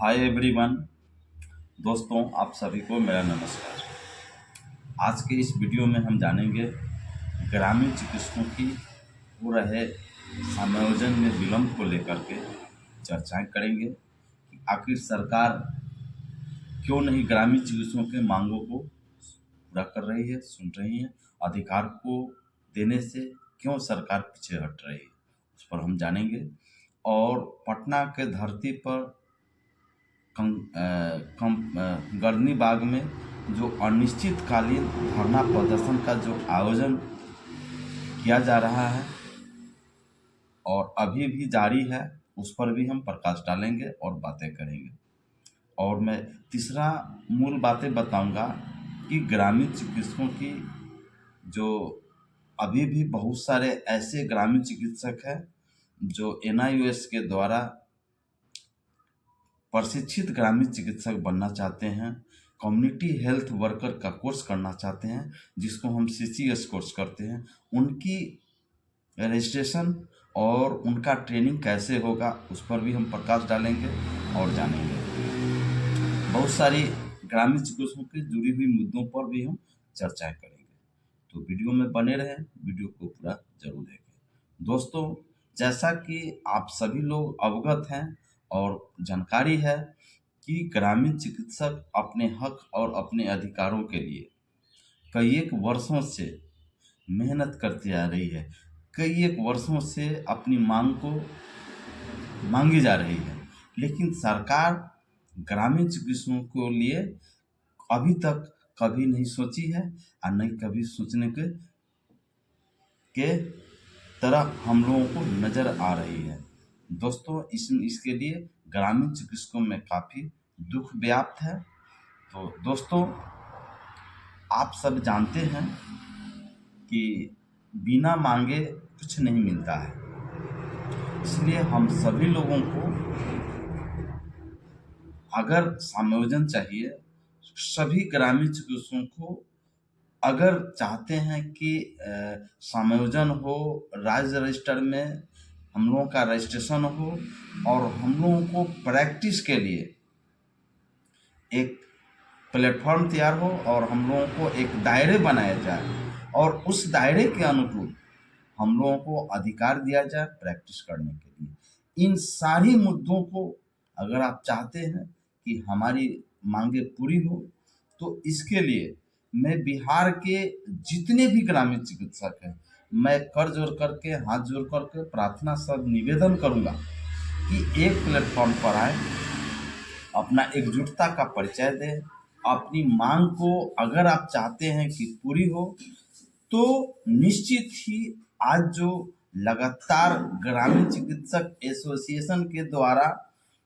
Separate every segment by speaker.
Speaker 1: Hi everyone. दोस्तों, आप सभी को मेरा नमस्कार। आज के इस वीडियो में हम जानेंगे ग्रामीण चिकित्सकों की हो रहे समायोजन में विलम्ब को लेकर के चर्चाएं करेंगे कि आखिर सरकार क्यों नहीं ग्रामीण चिकित्सकों के मांगों को पूरा कर रही है, सुन रही है। अधिकार को देने से क्यों सरकार पीछे हट रही है, उस पर हम जानेंगे। और पटना के धरती पर गर्दनी बाग में जो अनिश्चितकालीन धरना प्रदर्शन का जो आयोजन किया जा रहा है और अभी भी जारी है, उस पर भी हम प्रकाश डालेंगे और बातें करेंगे। और मैं तीसरा मूल बातें बताऊंगा कि ग्रामीण चिकित्सकों की जो अभी भी बहुत सारे ऐसे ग्रामीण चिकित्सक हैं जो NIOS के द्वारा प्रशिक्षित ग्रामीण चिकित्सक बनना चाहते हैं, कम्युनिटी हेल्थ वर्कर का कोर्स करना चाहते हैं, जिसको हम CCS कोर्स करते हैं। उनकी रजिस्ट्रेशन और उनका ट्रेनिंग कैसे होगा, उस पर भी हम प्रकाश डालेंगे और जानेंगे। बहुत सारी ग्रामीण चिकित्सकों के जुड़ी हुई मुद्दों पर भी हम चर्चाएं करेंगे। तो वीडियो में बने रहें, वीडियो को पूरा जरूर देखें। दोस्तों, जैसा कि आप सभी लोग अवगत हैं और जानकारी है कि ग्रामीण चिकित्सक अपने हक और अपने अधिकारों के लिए कई एक वर्षों से मेहनत करती आ रही है, कई एक वर्षों से अपनी मांग को मांगी जा रही है, लेकिन सरकार ग्रामीण चिकित्सकों के लिए अभी तक कभी नहीं सोची है और नहीं कभी सोचने के तरह हम लोगों को नज़र आ रही है। दोस्तों, इसके लिए ग्रामीण चिकित्सकों में काफ़ी दुख व्याप्त है। तो दोस्तों, आप सब जानते हैं कि बिना मांगे कुछ नहीं मिलता है, इसलिए हम सभी लोगों को अगर समायोजन चाहिए, सभी ग्रामीण चिकित्सकों को अगर चाहते हैं कि समायोजन हो, राज्य रजिस्टर में हम लोगों का रजिस्ट्रेशन हो और हम लोगों को प्रैक्टिस के लिए एक प्लेटफॉर्म तैयार हो और हम लोगों को एक दायरे बनाया जाए और उस दायरे के अनुकूल हम लोगों को अधिकार दिया जाए प्रैक्टिस करने के लिए। इन सारी मुद्दों को अगर आप चाहते हैं कि हमारी मांगे पूरी हो, तो इसके लिए मैं बिहार के जितने भी ग्रामीण चिकित्सक हैं, मैं कर जोड़ करके हाथ जोड़ करके प्रार्थना सब निवेदन करूंगा कि एक प्लेटफॉर्म पर आए, अपना एकजुटता का परिचय दें, अपनी मांग को अगर आप चाहते हैं कि पूरी हो, तो निश्चित ही आज जो लगातार ग्रामीण चिकित्सक एसोसिएशन के द्वारा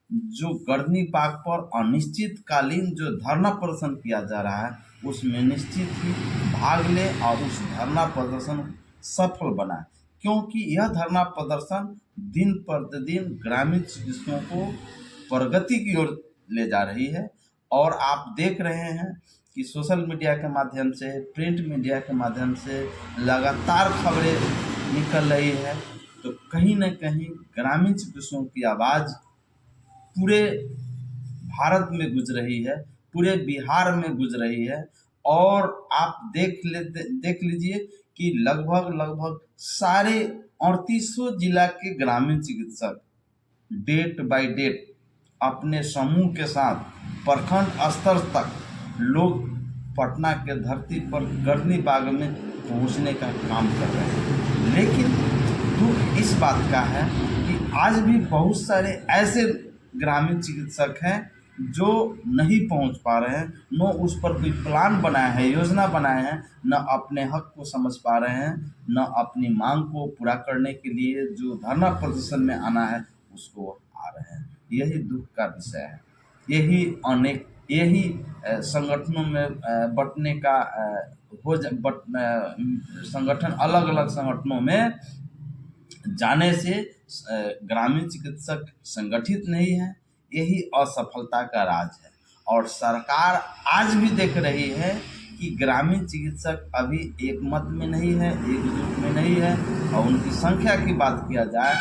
Speaker 1: जो गर्दनी बाग पर अनिश्चितकालीन जो धरना प्रदर्शन किया जा रहा है, उसमें निश्चित ही भाग लें और उस धरना प्रदर्शन सफल बनाएं, क्योंकि यह धरना प्रदर्शन दिन प्रतिदिन ग्रामीण चिकित्सकों को प्रगति की ओर ले जा रही है। और आप देख रहे हैं कि सोशल मीडिया के माध्यम से, प्रिंट मीडिया के माध्यम से लगातार खबरें निकल रही है, तो कहीं न कहीं ग्रामीण चिकित्सकों की आवाज़ पूरे भारत में गूंज रही है, पूरे बिहार में गूंज रही है। और आप देख लीजिए कि लगभग सारे 3800 जिला के ग्रामीण चिकित्सक डेट बाय डेट अपने समूह के साथ प्रखंड स्तर तक लोग पटना के धरती पर गर्दनी बाग में पहुंचने का काम कर रहे हैं। लेकिन दुख इस बात का है कि आज भी बहुत सारे ऐसे ग्रामीण चिकित्सक हैं जो नहीं पहुंच पा रहे हैं, न उस पर कोई प्लान बनाया है, योजना बनाए हैं, न अपने हक को समझ पा रहे हैं, न अपनी मांग को पूरा करने के लिए जो धरना प्रदर्शन में आना है उसको आ रहे हैं। यही दुख का विषय है। यही संगठनों में बंटने का संगठन अलग अलग संगठनों में जाने से ग्रामीण चिकित्सक संगठित नहीं है, यही असफलता का राज है। और सरकार आज भी देख रही है कि ग्रामीण चिकित्सक अभी एक मत में नहीं है, एकजुट में नहीं है। और उनकी संख्या की बात किया जाए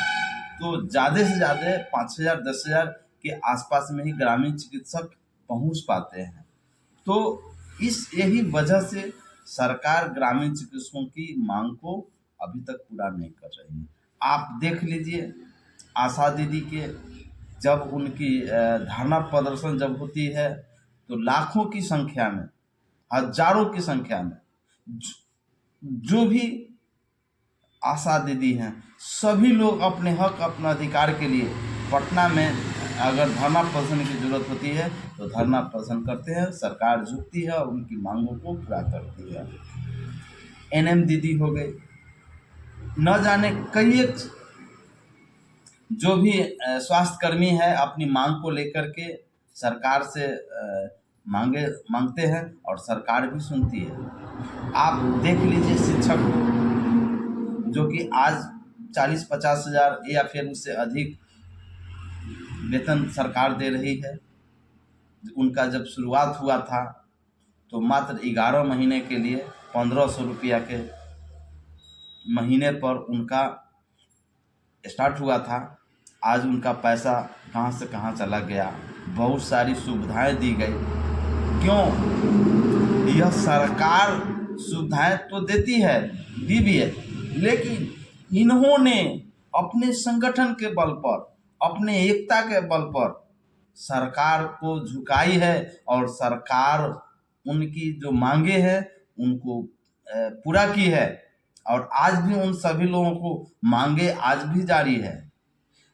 Speaker 1: तो ज़्यादा से ज़्यादा 5000 10,000 के आसपास में ही ग्रामीण चिकित्सक पहुंच पाते हैं। तो यही वजह से सरकार ग्रामीण चिकित्सकों की मांग को अभी तक पूरा नहीं कर रही है। आप देख लीजिए, आशा दीदी के जब उनकी धरना प्रदर्शन जब होती है तो लाखों की संख्या में, हजारों की संख्या में जो भी आशा दीदी हैं, सभी लोग अपने हक अपने अधिकार के लिए पटना में अगर धरना प्रदर्शन की जरूरत होती है तो धरना प्रदर्शन करते हैं। सरकार झुकती है और उनकी मांगों को पूरा करती है। एनएम दीदी हो गई, न जाने कई एक जो भी स्वास्थ्यकर्मी है अपनी मांग को लेकर के सरकार से मांगते हैं और सरकार भी सुनती है। आप देख लीजिए, शिक्षक जो कि आज 40-50 हज़ार या फिर उससे अधिक वेतन सरकार दे रही है। उनका जब शुरुआत हुआ था तो मात्र 11 महीने के लिए 1500 रुपया के महीने पर उनका स्टार्ट हुआ था। आज उनका पैसा कहाँ से कहाँ चला गया। बहुत सारी सुविधाएं दी गई। क्यों? यह सरकार सुविधाएं तो देती है, दी भी है, लेकिन इन्होंने अपने संगठन के बल पर, अपने एकता के बल पर सरकार को झुकाई है और सरकार उनकी जो मांगे हैं उनको पूरा की है। और आज भी उन सभी लोगों को मांगे आज भी जारी है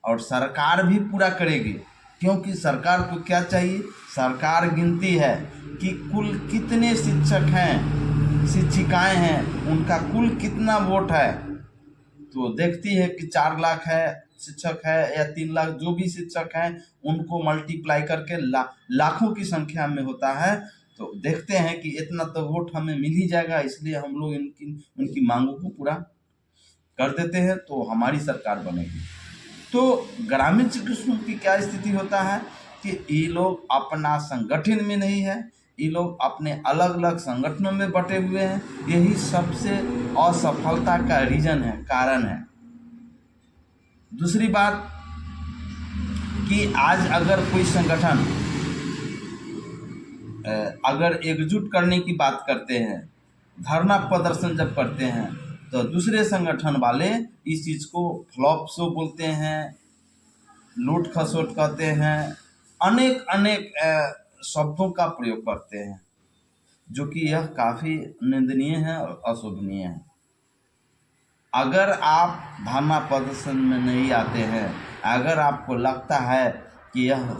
Speaker 1: और सरकार भी पूरा करेगी। क्योंकि सरकार को क्या चाहिए? सरकार गिनती है कि कुल कितने शिक्षक हैं, शिक्षिकाएं हैं, उनका कुल कितना वोट है। तो देखती है कि 4 लाख है शिक्षक है या 3 लाख, जो भी शिक्षक हैं उनको मल्टीप्लाई करके लाखों की संख्या में होता है। तो देखते हैं कि इतना तो वोट हमें मिल ही जाएगा, इसलिए हम लोग उनकी मांगों को पूरा कर देते हैं तो हमारी सरकार बनेगी। तो ग्रामीण चिकित्सकों की क्या स्थिति होता है कि ये लोग अपना संगठन में नहीं है, ये लोग अपने अलग अलग संगठनों में बटे हुए हैं। यही सबसे असफलता का रीजन है, कारण है। दूसरी बात कि आज अगर कोई संगठन अगर एकजुट करने की बात करते हैं, धरना प्रदर्शन जब करते हैं तो दूसरे संगठन वाले इस चीज़ को फ्लॉप शो बोलते हैं, लूट खसोट कहते हैं, अनेक शब्दों का प्रयोग करते हैं, जो कि यह काफ़ी निंदनीय है और अशोभनीय है। अगर आप धरना प्रदर्शन में नहीं आते हैं, अगर आपको लगता है कि यह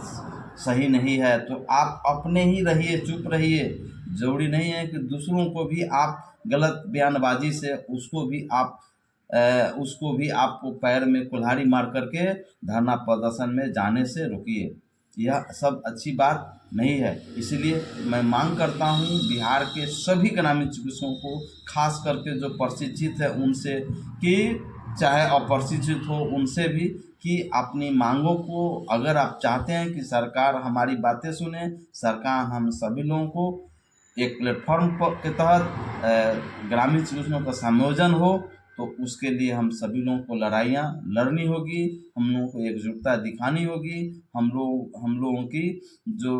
Speaker 1: सही नहीं है तो आप अपने ही रहिए, चुप रहिए। जरूरी नहीं है कि दूसरों को भी आप गलत बयानबाजी से उसको भी आपको पैर में कुल्हाड़ी मार करके धरना प्रदर्शन में जाने से रोकिए। यह सब अच्छी बात नहीं है। इसलिए मैं मांग करता हूं बिहार के सभी ग्रामीण चिकित्सकों को, खास करके जो प्रशिक्षित है उनसे, कि चाहे अप्रशिक्षित हो उनसे भी, कि अपनी मांगों को, अगर आप चाहते हैं कि सरकार हमारी बातें सुने, सरकार हम सभी लोगों को एक प्लेटफॉर्म के तहत ग्रामीण चिकित्सकों का संयोजन हो, तो उसके लिए हम सभी लोगों को लड़ाइयाँ लड़नी होगी, हम लोगों को एकजुटता दिखानी होगी। हम लोगों की जो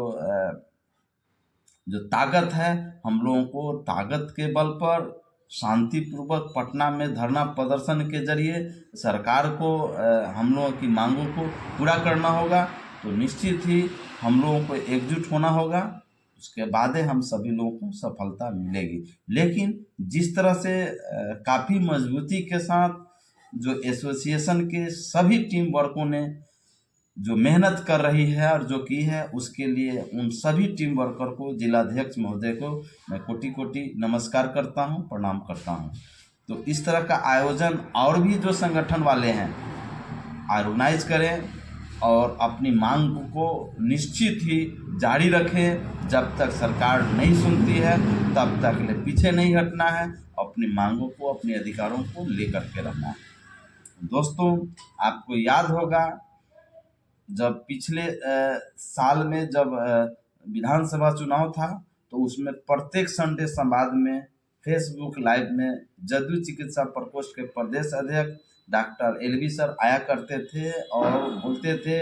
Speaker 1: ताकत है, हम लोगों को ताकत के बल पर शांतिपूर्वक पटना में धरना प्रदर्शन के जरिए सरकार को हम लोगों की मांगों को पूरा करना होगा। तो निश्चित ही हम लोगों को एकजुट होना होगा, उसके बाद हम सभी लोगों को सफलता मिलेगी। लेकिन जिस तरह से काफ़ी मजबूती के साथ जो एसोसिएशन के सभी टीम वर्कों ने जो मेहनत कर रही है और जो की है, उसके लिए उन सभी टीम वर्कर को, जिलाध्यक्ष महोदय को मैं कोटि कोटि नमस्कार करता हूं, प्रणाम करता हूं। तो इस तरह का आयोजन और भी जो संगठन वाले हैं ऑर्गेनाइज करें और अपनी मांग को निश्चित ही जारी रखें। जब तक सरकार नहीं सुनती है तब तक ले पीछे नहीं हटना है, अपनी मांगों को, अपने अधिकारों को लेकर के रहना है। दोस्तों, आपको याद होगा जब पिछले साल में जब विधानसभा चुनाव था तो उसमें प्रत्येक संडे संवाद में, फेसबुक लाइव में जदयू चिकित्सा प्रकोष्ठ के प्रदेश अध्यक्ष डॉक्टर LV सर आया करते थे और बोलते थे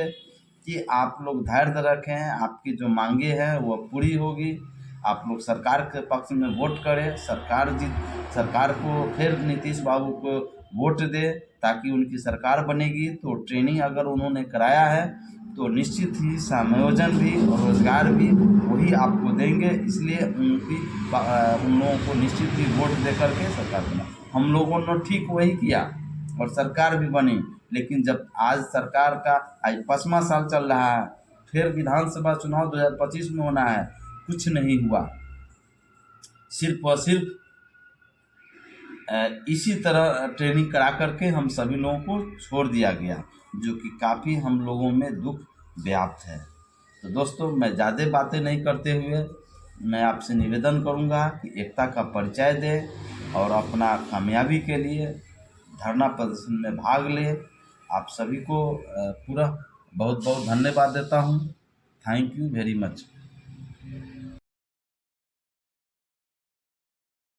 Speaker 1: कि आप लोग धैर्य रखें, आपकी जो मांगे हैं वो पूरी होगी। आप लोग सरकार के पक्ष में वोट करें, सरकार को फिर नीतीश बाबू को वोट दें, ताकि उनकी सरकार बनेगी तो ट्रेनिंग अगर उन्होंने कराया है तो निश्चित ही समायोजन भी और रोजगार भी वही आपको देंगे। इसलिए उन लोगों को निश्चित ही वोट दे करके सरकार बना। हम लोगों ने ठीक वही किया और सरकार भी बनी। लेकिन जब आज सरकार का आज 5वां साल चल रहा है, फिर विधानसभा चुनाव 2025 में होना है, कुछ नहीं हुआ। सिर्फ और सिर्फ इसी तरह ट्रेनिंग करा करके हम सभी लोगों को छोड़ दिया गया, जो कि काफ़ी हम लोगों में दुख व्याप्त है। तो दोस्तों, मैं ज़्यादा बातें नहीं करते हुए मैं आपसे निवेदन करूंगा कि एकता का परिचय दें और अपना कामयाबी के लिए धरना प्रदर्शन में भाग लें। आप सभी को पूरा बहुत बहुत धन्यवाद देता हूं। Thank you very much.